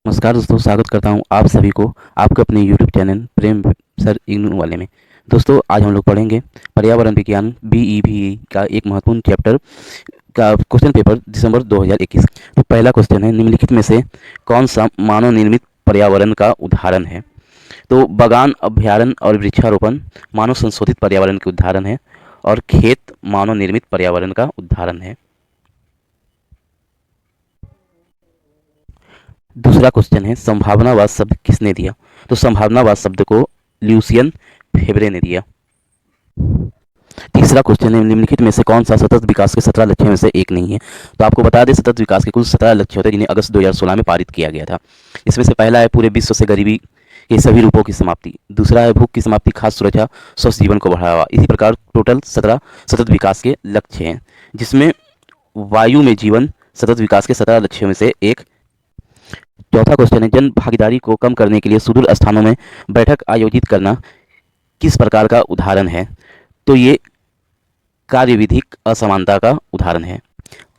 नमस्कार दोस्तों, स्वागत करता हूं आप सभी को आपके अपने YouTube चैनल प्रेम सर इग्नू वाले में। दोस्तों, आज हम लोग पढ़ेंगे पर्यावरण विज्ञान BEVE का एक महत्वपूर्ण चैप्टर का क्वेश्चन पेपर दिसंबर 2021। तो पहला क्वेश्चन है, निम्नलिखित में से कौन सा मानव निर्मित पर्यावरण का उदाहरण है? तो बागान, अभ्यारण्य और वृक्षारोपण मानव संशोधित पर्यावरण के उदाहरण है और खेत मानव निर्मित पर्यावरण का उदाहरण है। दूसरा क्वेश्चन है, संभावनावाद शब्द किसने दिया? तो संभावनावाद शब्द को ल्यूसियन फेब्रे ने दिया। तीसरा क्वेश्चन है, निम्नलिखित में से कौन सा सतत विकास के 17 लक्ष्यों में से एक नहीं है? तो आपको बता दें, सतत विकास के कुल 17 लक्ष्य होते हैं, जिन्हें अगस्त 2016 में पारित किया गया था। इसमें से पहला है पूरे विश्व से गरीबी के सभी रूपों की समाप्ति। दूसरा है भूख की समाप्ति, खाद्य सुरक्षा, स्वस्थ जीवन को बढ़ावा। इसी प्रकार टोटल 17 सतत विकास के लक्ष्य हैं, जिसमें वायु में जीवन सतत विकास के 17 लक्ष्यों में से एक। चौथा क्वेश्चन है, जन भागीदारी को कम करने के लिए सुदूर स्थानों में बैठक आयोजित करना किस प्रकार का उदाहरण है? तो ये कार्यविधिक असमानता का उदाहरण है।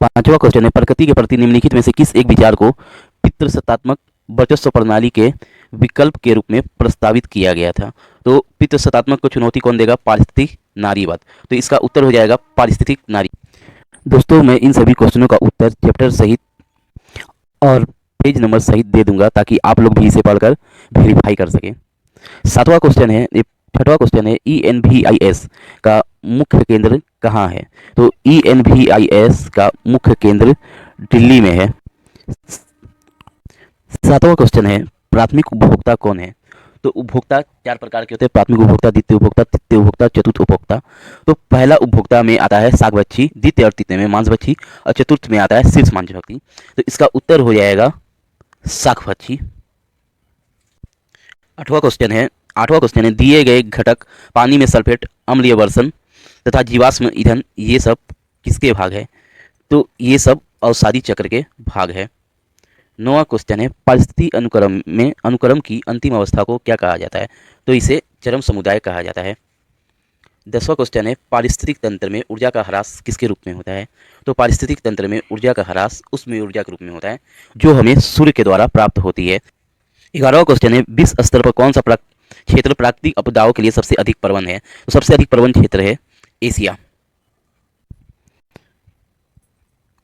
पांचवा क्वेश्चन है, प्रकृति के प्रति निम्नलिखित में से किस एक विचार को पितृसत्तात्मक वर्चस्व प्रणाली के विकल्प के रूप में प्रस्तावित किया गया था? तो पितृसत्तात्मक को चुनौती कौन देगा? पारिस्थितिक नारीवाद। तो इसका उत्तर हो जाएगा पारिस्थितिक नारी। दोस्तों, मैं इन सभी क्वेश्चनों का उत्तर चैप्टर सहित और पेज नंबर सहित दे दूंगा, ताकि आप लोग भी इसे पढ़कर वेरीफाई कर सकें। छठवां क्वेश्चन है, ENVIS का मुख्य केंद्र कहाँ है? तो ENVIS का मुख्य केंद्र दिल्ली में है। सातवां क्वेश्चन है, प्राथमिक उपभोक्ता कौन है? तो उपभोक्ता चार प्रकार के होते हैं: प्राथमिक उपभोक्ता, द्वितीय उपभोक्ता, तृतीय उपभोक्ता, चतुर्थ उपभोक्ता। तो पहला उपभोक्ता में आता है शाक भक्षी, द्वितीय और तृतीय में मांस भक्षी, और चतुर्थ में आता है शीर्ष मांस भक्षी। तो इसका उत्तर हो जाएगा शाक भक्षी। आठवां क्वेश्चन है, दिए गए घटक पानी में सल्फेट, अम्लीय वर्षण तथा जीवाश्म ईंधन, ये सब किसके भाग है? तो ये सब अवसादी चक्र के भाग है। नौवां क्वेश्चन है, पारिस्थितिक अनुक्रम की अंतिम अवस्था को क्या कहा जाता है? तो इसे चरम समुदाय कहा जाता है। 10वां क्वेश्चन है, पारिस्थितिक तंत्र में ऊर्जा का ह्रास किसके रूप में होता है? तो पारिस्थितिक तंत्र में ऊर्जा का ह्रास उसमें ऊर्जा के रूप में होता है जो हमें सूर्य के द्वारा प्राप्त होती है। 11वां क्वेश्चन है, विश्व स्तर पर कौन सा क्षेत्र प्राकृतिक आपदाओं के लिए सबसे अधिक प्रवण है? तो सबसे अधिक प्रवण क्षेत्र है एशिया।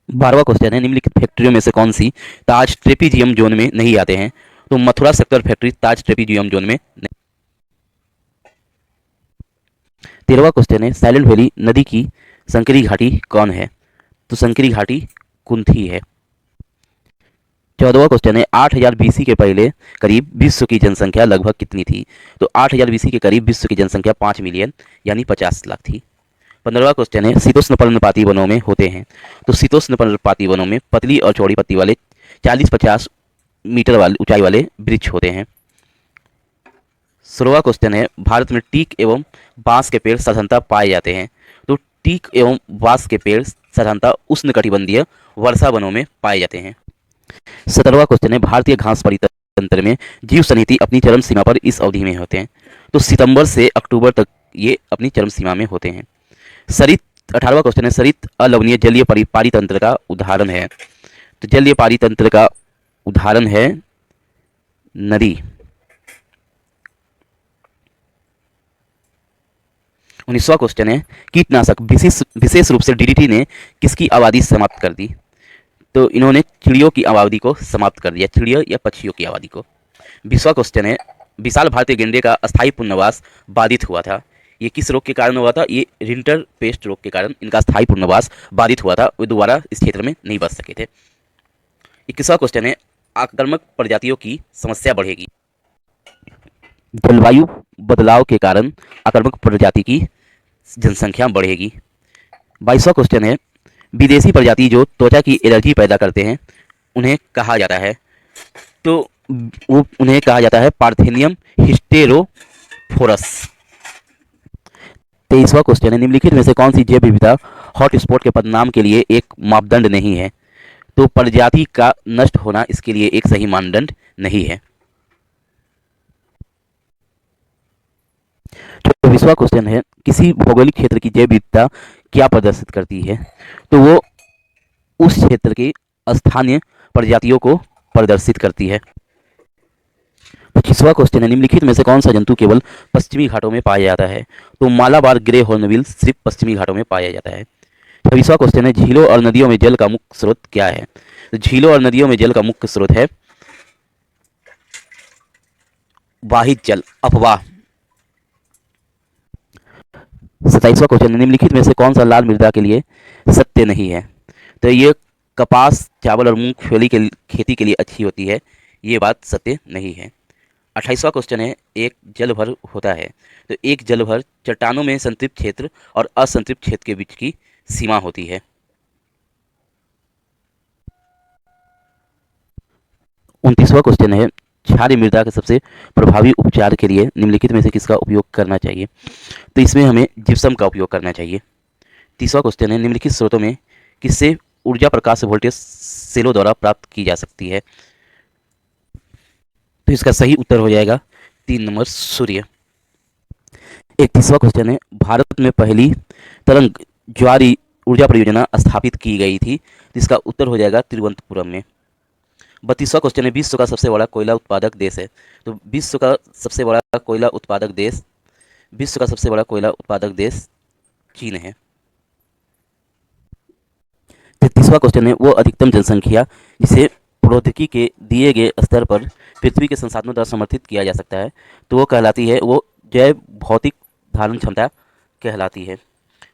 12वां क्वेश्चन है, निम्नलिखित फैक्ट्रियों में से कौन सी ताज ट्रेपीजियम जोन में नहीं आते हैं? तो मथुरा शक्कर फैक्ट्री ताज ट्रेपीजियम जोन में नहीं। 13वां क्वेश्चन है, साइलेंट वैली नदी की संकरी घाटी कौन है? तो संकरी घाटी कुंथी है। 14वां क्वेश्चन है, 8000 BC के पहले करीब विश्व की जनसंख्या लगभग कितनी थी? तो 8000 BC के करीब विश्व की जनसंख्या 5 मिलियन यानी 50 लाख थी। 15वां क्वेश्चन है, शीतोष्ण पर्णपाती वनों में होते हैं? तो शीतोष्ण पर्णपाती वनों में पतली और चौड़ी पत्ती वाले 40-50 मीटर वाले ऊंचाई वाले वृक्ष होते हैं। 16वां क्वेश्चन है, भारत में टीक एवं बांस के पेड़ साधारणतः पाए जाते हैं? तो टीक एवं बांस के पेड़ साधारणतः उष्णकटिबंधीय वर्षा वनों में पाए जाते हैं। 17वां क्वेश्चन है, भारतीय घास परितंत्र में जीव सन्निधि अपनी चरम सीमा पर इस अवधि में होते हैं? तो सितंबर से अक्टूबर तक ये अपनी चरम सीमा में होते हैं। 18वां क्वेश्चन है, सरित अलवणीय जलीय पारितंत्र का उदाहरण है? तो जलीय पारितंत्र का उदाहरण है नदी। 19वां क्वेश्चन है, कीटनाशक विशेष रूप से DDT ने किसकी आबादी समाप्त कर दी? तो इन्होंने चिड़ियों की आबादी को समाप्त कर दिया, चिड़ियों या पक्षियों की आबादी को। 20वां क्वेश्चन है, विशाल भारतीय गेंडे का अस्थायी पुनर्वास बाधित हुआ था? ये किस रोग के कारण हुआ था? ये रिंटर पेस्ट रोग के कारण इनका स्थायी पुनर्वास बाधित हुआ था, वे दोबारा इस क्षेत्र में नहीं बच सके थे। 21वां क्वेश्चन है, आक्रामक प्रजातियों की समस्या बढ़ेगी? जलवायु बदलाव के कारण आक्रामक प्रजाति की जनसंख्या बढ़ेगी। 22वां क्वेश्चन है, विदेशी प्रजाति जो त्वचा की एलर्जी पैदा करते हैं उन्हें कहा जाता है? तो उन्हें कहा जाता है पार्थेनियम हिस्टेरोफोरस। 23वां क्वेश्चन है, निम्नलिखित में से कौन सी जैव विविधता हॉटस्पॉट के पदनाम के लिए एक मापदंड नहीं है? तो प्रजाति का नष्ट होना इसके लिए एक सही मानदंड नहीं है। 24वां क्वेश्चन है, किसी भौगोलिक क्षेत्र की जैव विविधता क्या प्रदर्शित करती है? तो वो उस क्षेत्र की स्थानीय प्रजातियों को प्रदर्शित करती है। 25वां क्वेश्चन है, निम्नलिखित में से कौन सा जंतु केवल पश्चिमी घाटों में पाया जाता है? तो मालाबार ग्रे हॉर्नबिल सिर्फ पश्चिमी घाटों में पाया जाता है। 26वां क्वेश्चन है, झीलों और नदियों में जल का मुख्य स्रोत क्या है? तो झीलों और नदियों में जल का मुख्य स्रोत है वाहित जल, अफवाह। 27वां क्वेश्चन है, निम्नलिखित में से कौन सा लाल मृदा के लिए सत्य नहीं है? तो ये कपास, चावल और मूंगफली के खेती के लिए अच्छी होती है, ये बात सत्य नहीं है। 28वां क्वेश्चन है, एक जल भर होता है। तो एक जल भर चट्टानों में संतृप्त क्षेत्र और असंतृप्त क्षेत्र के बीच की सीमा होती है। 29वां क्वेश्चन है, क्षारीय मृदा के सबसे प्रभावी उपचार के लिए निम्नलिखित में से किसका उपयोग करना चाहिए? तो इसमें हमें जिप्सम का उपयोग करना चाहिए। 30वां क्वेश्चन है, निम्नलिखित स्रोतों में किससे ऊर्जा प्रकाश वोल्टेज सेलों द्वारा प्राप्त की जा सकती है? तो इसका सही उत्तर हो जाएगा 3 नंबर, सूर्य। 31वां क्वेश्चन है, भारत में पहली तरंग ज्वारी ऊर्जा परियोजना स्थापित की गई थी, तो इसका उत्तर हो जाएगा तिरुवनंतपुरम में। 32वां क्वेश्चन है, विश्व का सबसे बड़ा कोयला उत्पादक देश है। तो विश्व का सबसे बड़ा कोयला उत्पादक देश चीन है। 33वां क्वेश्चन है, वो अधिकतम जनसंख्या जिसे प्रौद्योगिकी के दिए गए स्तर पर पृथ्वी के संसाधनों द्वारा समर्थित किया जा सकता है, तो वो कहलाती है, वो जैव भौतिक धारण क्षमता कहलाती है।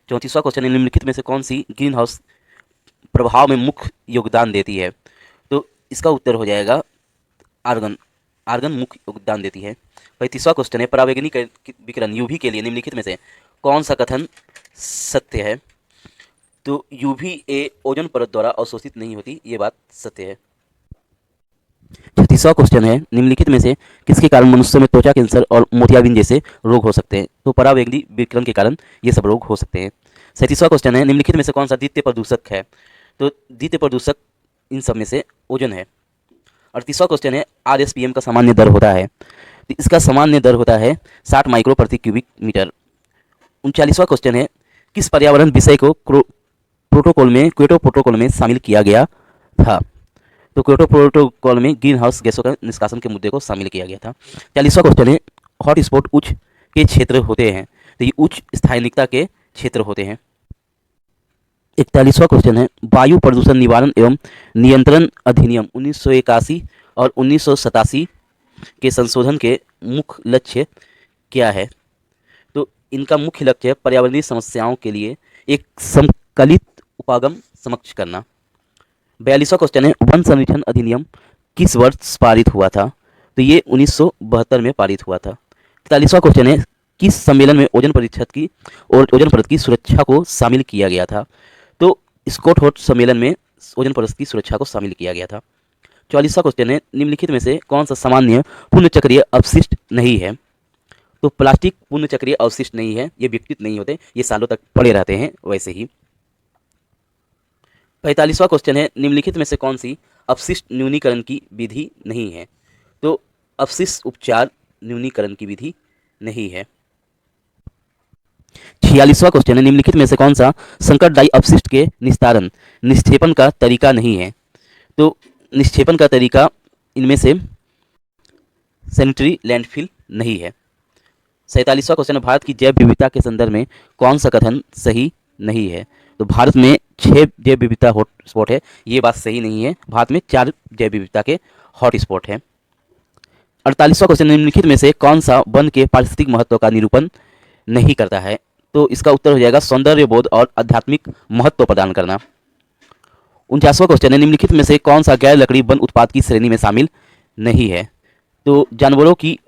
34वां क्वेश्चन है, निम्नलिखित में से कौन सी ग्रीन हाउस प्रभाव में मुख्य योगदान देती है? तो इसका उत्तर हो जाएगा आर्गन। आर्गन मुख्य योगदान देती है। 35वां क्वेश्चन है, परावैंगनी विकिरण यूवी के लिए निम्नलिखित में से कौन सा कथन सत्य है? तो यूवीए ओजोन परत द्वारा अवशोषित नहीं होती, ये बात सत्य है। 36वां क्वेश्चन है, निम्नलिखित में से किसके कारण मनुष्य में त्वचा कैंसर और मोतियाबिंद जैसे रोग हो सकते हैं? तो परावैंगनी विकिरण के कारण ये सब रोग हो सकते हैं। 37वां क्वेश्चन है, निम्नलिखित में से कौन सा द्वितीय प्रदूषक है? तो द्वितीय प्रदूषक इन सब में से ओजोन है। 38वां क्वेश्चन है, आरएसपीएम का सामान्य दर होता है? तो इसका सामान्य दर होता है 60 माइक्रो प्रति क्यूबिक मीटर। 39वां क्वेश्चन है, किस पर्यावरण विषय को क्योटो प्रोटोकॉल में शामिल किया गया था? तो क्योटो प्रोटोकॉल में ग्रीन हाउस गैसों का निष्कासन के मुद्दे को शामिल किया गया था। 40वां क्वेश्चन है, हॉट स्पॉट उच्च के क्षेत्र होते हैं? तो ये उच्च स्थायिकता के क्षेत्र होते हैं। 41वां क्वेश्चन है, वायु प्रदूषण निवारण एवं नियंत्रण अधिनियम 1981 और 1987 के संशोधन के मुख्य लक्ष्य क्या है? तो इनका मुख्य लक्ष्य है पर्यावरणीय समस्याओं के लिए एक संकलित उपागम समक्ष करना। 42वां क्वेश्चन है, वन संरक्षण अधिनियम किस वर्ष पारित हुआ था? तो ये 1972 में पारित हुआ था। 43वां क्वेश्चन है, किस सम्मेलन में ओजोन परत की सुरक्षा को शामिल किया गया था? तो स्कॉटहोट सम्मेलन में ओजोन परत की सुरक्षा को शामिल किया गया था। 44वां क्वेश्चन है, निम्नलिखित में से कौन सा सामान्य पुण्यचक्रीय अवशिष्ट नहीं है? तो प्लास्टिक पुण्यचक्रीय अवशिष्ट नहीं है, ये विघटित नहीं होते, ये सालों तक पड़े रहते हैं वैसे ही। 45वां क्वेश्चन है, निम्नलिखित में से कौन सी अपशिष्ट न्यूनीकरण की विधि नहीं है? तो अपशिष्ट उपचार न्यूनीकरण की विधि नहीं है। 46वां क्वेश्चन है, निम्नलिखित में से कौन सा संकटदायी अपशिष्ट के निक्षेपण का तरीका नहीं है? तो निक्षेपण का तरीका इनमें से सैनिटरी लैंडफिल नहीं है। 47वां क्वेश्चन है, भारत की जैव विविधता के संदर्भ में कौन सा कथन सही नहीं है? तो भारत में 6 जैव विविधता हॉटस्पॉट है, ये बात सही नहीं है। भारत में 4 जैव विविधता के हॉटस्पॉट है। 48वां क्वेश्चन, निम्नलिखित में से कौन सा वन के पारिस्थितिक महत्व का निरूपण नहीं करता है? तो इसका उत्तर हो जाएगा सौंदर्य बोध और आध्यात्मिक महत्व प्रदान करना। 49वां क्वेश्चन है, निम्नलिखित में से कौन सा गैर लकड़ी वन उत्पाद की श्रेणी में शामिल नहीं है? तो जानवरों की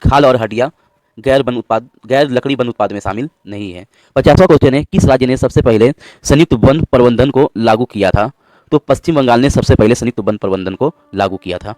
खाल और हड्डियां गैर लकड़ी वन उत्पाद में शामिल नहीं है। 50वां क्वेश्चन है, किस राज्य ने सबसे पहले संयुक्त वन प्रबंधन को लागू किया था? तो पश्चिम बंगाल ने सबसे पहले संयुक्त वन प्रबंधन को लागू किया था।